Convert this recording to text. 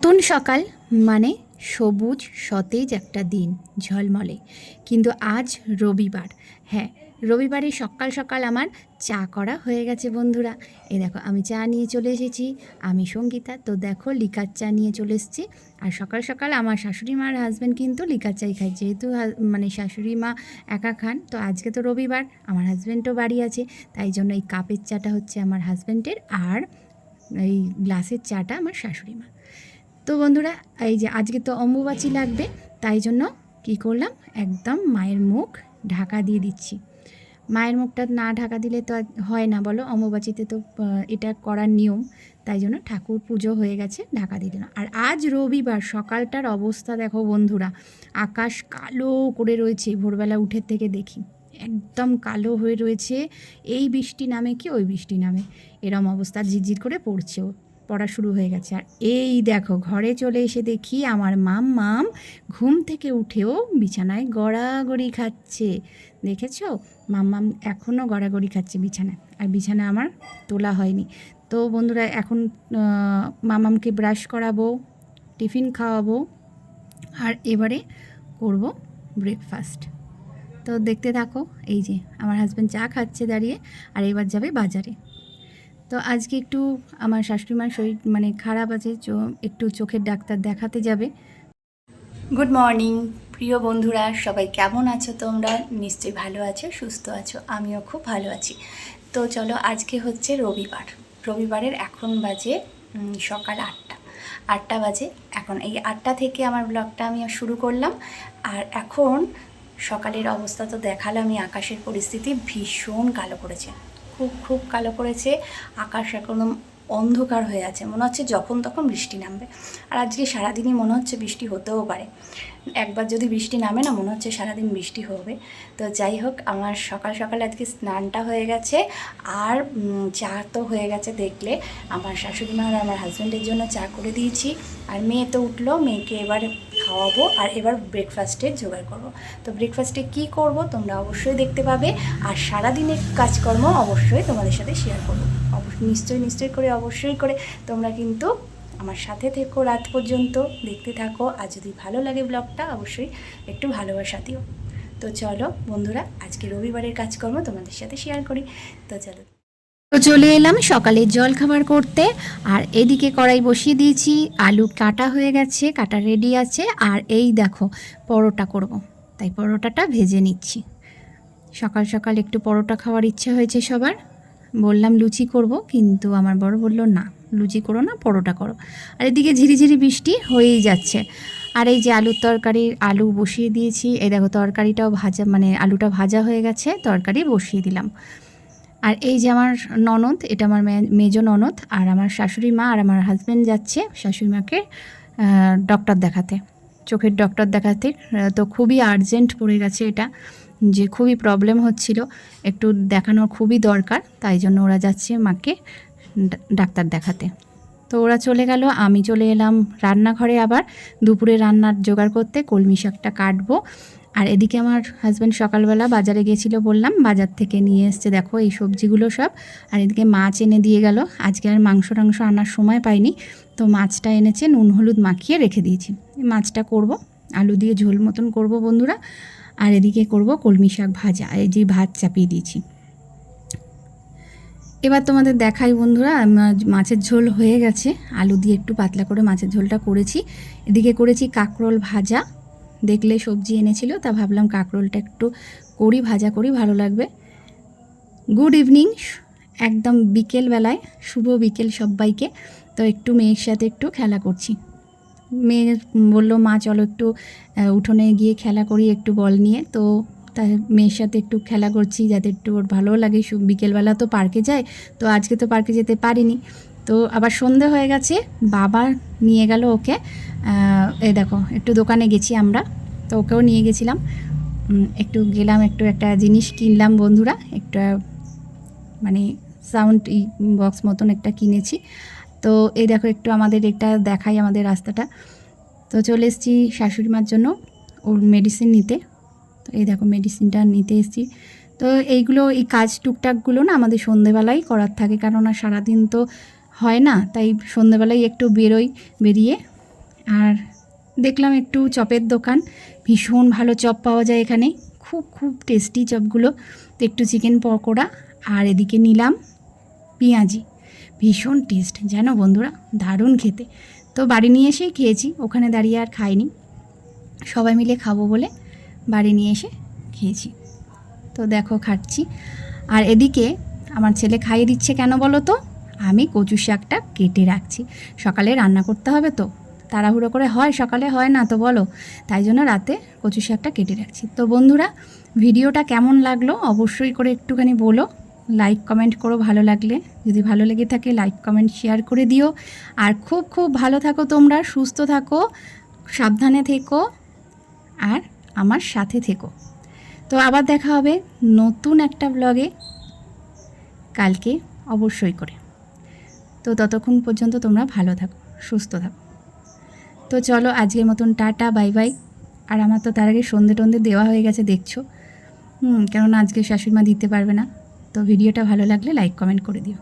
নতুন সকাল মানে সবুজ সতেজ একটা দিন ঝলমলে। কিন্তু আজ রবিবার। হ্যাঁ, রবিবারে সকাল সকাল আমার চা করা হয়ে গেছে বন্ধুরা। এই দেখো আমি চা নিয়ে চলে এসেছি। আমি সঙ্গীতা, তো দেখো লিকার চা নিয়ে চলে এসেছি। আর সকাল সকাল আমার শাশুড়ি মার হাজব্যান্ড কিন্তু লিকার চাই খায়, যেহেতু মানে শাশুড়ি মা একা খান, তো আজকে তো রবিবার, আমার হাজব্যান্ডও বাড়ি আছে, তাই জন্য এই কাপের চাটা হচ্ছে আমার হাজব্যান্ডের, আর এই গ্লাসের চাটা আমার শাশুড়ি মা। তো বন্ধুরা, এই যে আজকে তো অম্বুবাচী লাগবে, তাই জন্য কি করলাম, একদম মায়ের মুখ ঢাকা দিয়ে দিচ্ছি। মায়ের মুখটা না ঢাকা দিলে তো হয় না বলো, অম্বুবাচীতে তো এটা করার নিয়ম, তাই জন্য ঠাকুর পুজো হয়ে গেছে, ঢাকা দিয়ে দিলাম। আর আজ রবিবার, সকালটার অবস্থা দেখো বন্ধুরা, আকাশ কালো করে রয়েছে, ভোরবেলা উঠে থেকে দেখি একদম কালো হয়ে রয়েছে। এই বৃষ্টি নামে কি ওই বৃষ্টি নামে, এরম অবস্থা, ঝিরঝির করে পড়ছেও, পড়া শুরু হয়ে গেছে। আর এই দেখো ঘরে চলে এসে দেখি আমার মাম ঘুম থেকে উঠেও বিছানায় গড়াগড়ি খাচ্ছে। দেখেছো, মাম্মাম এখনও গড়াগড়ি খাচ্ছে বিছানায়, আর বিছানা আমার তোলা হয়নি। তো বন্ধুরা, এখন মামামকে ব্রাশ করাবো, টিফিন খাওয়াবো, আর এবারে করব ব্রেকফাস্ট। তো দেখতে থাকো, এই যে আমার হাজব্যান্ড চা খাচ্ছে দাঁড়িয়ে, আর এবার যাবে বাজারে। তো আজকে একটু আমার শাশুড়িমার শরীর মানে খারাপ আছে, একটু চোখের ডাক্তার দেখাতে যাবে। গুড মর্নিং প্রিয় বন্ধুরা, সবাই কেমন আছো তোমরা? নিশ্চয়ই ভালো আছো, সুস্থ আছো, আমিও খুব ভালো আছি। তো চলো, আজকে হচ্ছে রবিবার। রবিবারের এখন বাজে সকাল 8টা বাজে। এখন এই 8টা থেকে আমার ব্লগটা আমি শুরু করলাম। আর এখন সকালের অবস্থা তো দেখালামই, আকাশের পরিস্থিতি ভীষণ কালো করেছে, খুব খুব কালো করেছে। আকাশ একদম অন্ধকার হয়ে আছে, মনে হচ্ছে যখন তখন বৃষ্টি নামবে। আর আজকে সারাদিনই মনে হচ্ছে বৃষ্টি হতেও পারে, একবার যদি বৃষ্টি নামে না, মনে হচ্ছে সারাদিন বৃষ্টি হবে। তো যাই হোক, আমার সকাল সকাল আজকে স্নানটা হয়ে গেছে, আর চা তো হয়ে গেছে। দেখলে আমার শাশুড়ি মা আর আমার হাজব্যান্ডের জন্য চা করে দিয়েছি, আর মেয়ে তো উঠলো, মেয়েকে এবার খাওয়াবো, আর এবার ব্রেকফাস্টের জোগাড় করব। তো ব্রেকফাস্টে কি করব তোমরা অবশ্যই দেখতে পাবে, আর সারাদিনের কাজকর্ম অবশ্যই তোমাদের সাথে শেয়ার করবো। নিশ্চয়ই করে অবশ্যই করে তোমরা কিন্তু আমার সাথে থেকো, রাত পর্যন্ত দেখতে থাকো। আর যদি ভালো লাগে ব্লগটা, অবশ্যই একটু ভালোবাসা দিও। তো চলো বন্ধুরা, আজকে রবিবারের কাজকর্ম তোমাদের সাথে শেয়ার করি। তো চলো, তো চলে এলাম সকালের জল খাবার করতে। আর এদিকে কড়াই বসিয়ে দিয়েছি, আলু কাটা হয়ে গেছে, কাটা রেডি আছে। আর এই দেখো পরোটা করব, তাই পরোটাটা ভেজে নিচ্ছি। সকাল সকাল একটু পরোটা খাওয়ার ইচ্ছা হয়েছে সবার। বললাম লুচি করব, কিন্তু আমার বড় বলল না, লুচি করো না, পরোটা করো। আর এদিকে ঝিরিঝিরি বৃষ্টি হয়েই যাচ্ছে। আর এই যে আলুর তরকারি, আলু বসিয়ে দিয়েছি। এই দেখো তরকারিটাও ভাজা, মানে আলুটা ভাজা হয়ে গেছে, তরকারি বসিয়ে দিলাম। আর এই যে আমার ননদ, এটা আমার মেজো ননদ, আর আমার শাশুড়ি মা আর আমার হাজব্যান্ড যাচ্ছে শাশুড়ি মাকে ডক্টর দেখাতে, চোখের ডক্টর দেখাতে। তো খুবই আর্জেন্ট পড়ে গেছে এটা, যে খুবই প্রবলেম হচ্ছিল, একটু দেখানোর খুবই দরকার, তাই জন্য ওরা যাচ্ছে মাকে ডাক্তার দেখাতে। তো ওরা চলে গেল, আমি চলে এলাম রান্নাঘরে আবার দুপুরে রান্নার জোগাড় করতে, কলমি শাকটা কাটবো। আর এদিকে আমার হাজব্যান্ড সকালবেলা বাজারে গিয়েছিলো, বললাম, বাজার থেকে নিয়ে এসছে দেখো এই সবজিগুলো সব। আর এদিকে মাছ এনে দিয়ে গেল, আজকে আর মাংস আনার সময় পাইনি, তো মাছটা এনেছে, নুন হলুদ মাখিয়ে রেখে দিয়েছি। মাছটা করব, আলু দিয়ে ঝোল মতন করব বন্ধুরা। আর এদিকে করব কলমি শাক ভাজা, এই যে ভাত চাপিয়ে দিয়েছি। এবার তোমাদের দেখাই বন্ধুরা, মাছের ঝোল হয়ে গেছে, আলু দিয়ে একটু পাতলা করে মাছের ঝোলটা করেছি। এদিকে করেছি কাঁকরোল ভাজা, দেখলে সবজি এনেছিল, তা ভাবলাম কাঁকরোলটা একটু করি, ভাজা করি, ভালো লাগবে। গুড ইভিনিং, একদম বিকেলবেলায়, শুভ বিকেল সবাইকে। তো একটু মেয়ের সাথে একটু খেলা করছি। মেয়ে বলল, মা চলো একটু উঠোনে গিয়ে খেলা করি একটু বল নিয়ে। তো তাই মেয়ের সাথে একটু খেলা করছি, যাতে একটু ওর ভালো লাগে। বিকেলবেলা তো পার্কে যায়, তো আজকে তো পার্কে যেতে পারিনি। তো আবার সন্ধে হয়ে গেছে, বাবা নিয়ে গেল ওকে। এই দেখো একটু দোকানে গেছি আমরা, তো ওকেও নিয়ে গেছিলাম, একটু গেলাম, একটু একটা জিনিস কিনলাম বন্ধুরা, একটা মানে সাউন্ড বক্স মতন একটা কিনেছি। তো এই দেখো একটু আমাদের এটা দেখাই, আমাদের রাস্তাটা। তো চলে এসেছি শাশুড়ি মার জন্য ওর মেডিসিন নিতে। তো এই দেখো মেডিসিনটা নিতে এসেছি। তো এইগুলো, এই কাজ টুকটাকগুলো না আমাদের সন্ধেবেলাই করার থাকে, কারণ আর সারাদিন তো হয় না, তাই সন্ধেবেলায় একটু বেরিয়ে আর দেখলাম একটু চপের দোকান, ভীষণ ভালো চপ পাওয়া যায় এখানে, খুব খুব টেস্টি চপগুলো। তো একটু চিকেন পকোড়া, আর এদিকে নিলাম পেঁয়াজি, ভীষণ টেস্ট জানো বন্ধুরা, দারুণ খেতে। তো বাড়ি নিয়ে এসেই খেয়েছি, ওখানে দাঁড়িয়ে আর খাইনি, সবাই মিলে খাবো বলে বাড়ি নিয়ে এসে খেয়েছি। তো দেখো খাচ্ছি, আর এদিকে আমার ছেলে খাইয়ে দিচ্ছে কেন বলো তো, আমি কচু শাকটা কেটে রাখছি, সকালে রান্না করতে হবে তো, তাড়াহুড়ো করে হয় সকালে, হয় না তো বলো, তাই জন্য রাতে কচু শাকটা কেটে রাখছি। তো বন্ধুরা, ভিডিওটা কেমন লাগলো অবশ্যই করে একটুখানি বলো, লাইক কমেন্ট করো ভালো লাগলে, যদি ভালো লেগে থাকে লাইক কমেন্ট শেয়ার করে দিও। আর খুব খুব ভালো থাকো তোমরা, সুস্থ থাকো, সাবধানে থেকো, আর আমার সাথে থেকো। তো আবার দেখা হবে নতুন একটা ব্লগে কালকে অবশ্যই করে। তো ততক্ষণ পর্যন্ত তোমরা ভালো থাকো, সুস্থ থাকো। তো চলো আজকের মতন টাটা, বাই বাই। আর আমার তো তার আগে সন্ধে টন্ধে দেওয়া হয়ে গেছে দেখছো, কেননা আজকে শাশুড়ি মা দিতে পারবে না। তো ভিডিওটা ভালো লাগলে লাইক কমেন্ট করে দিও।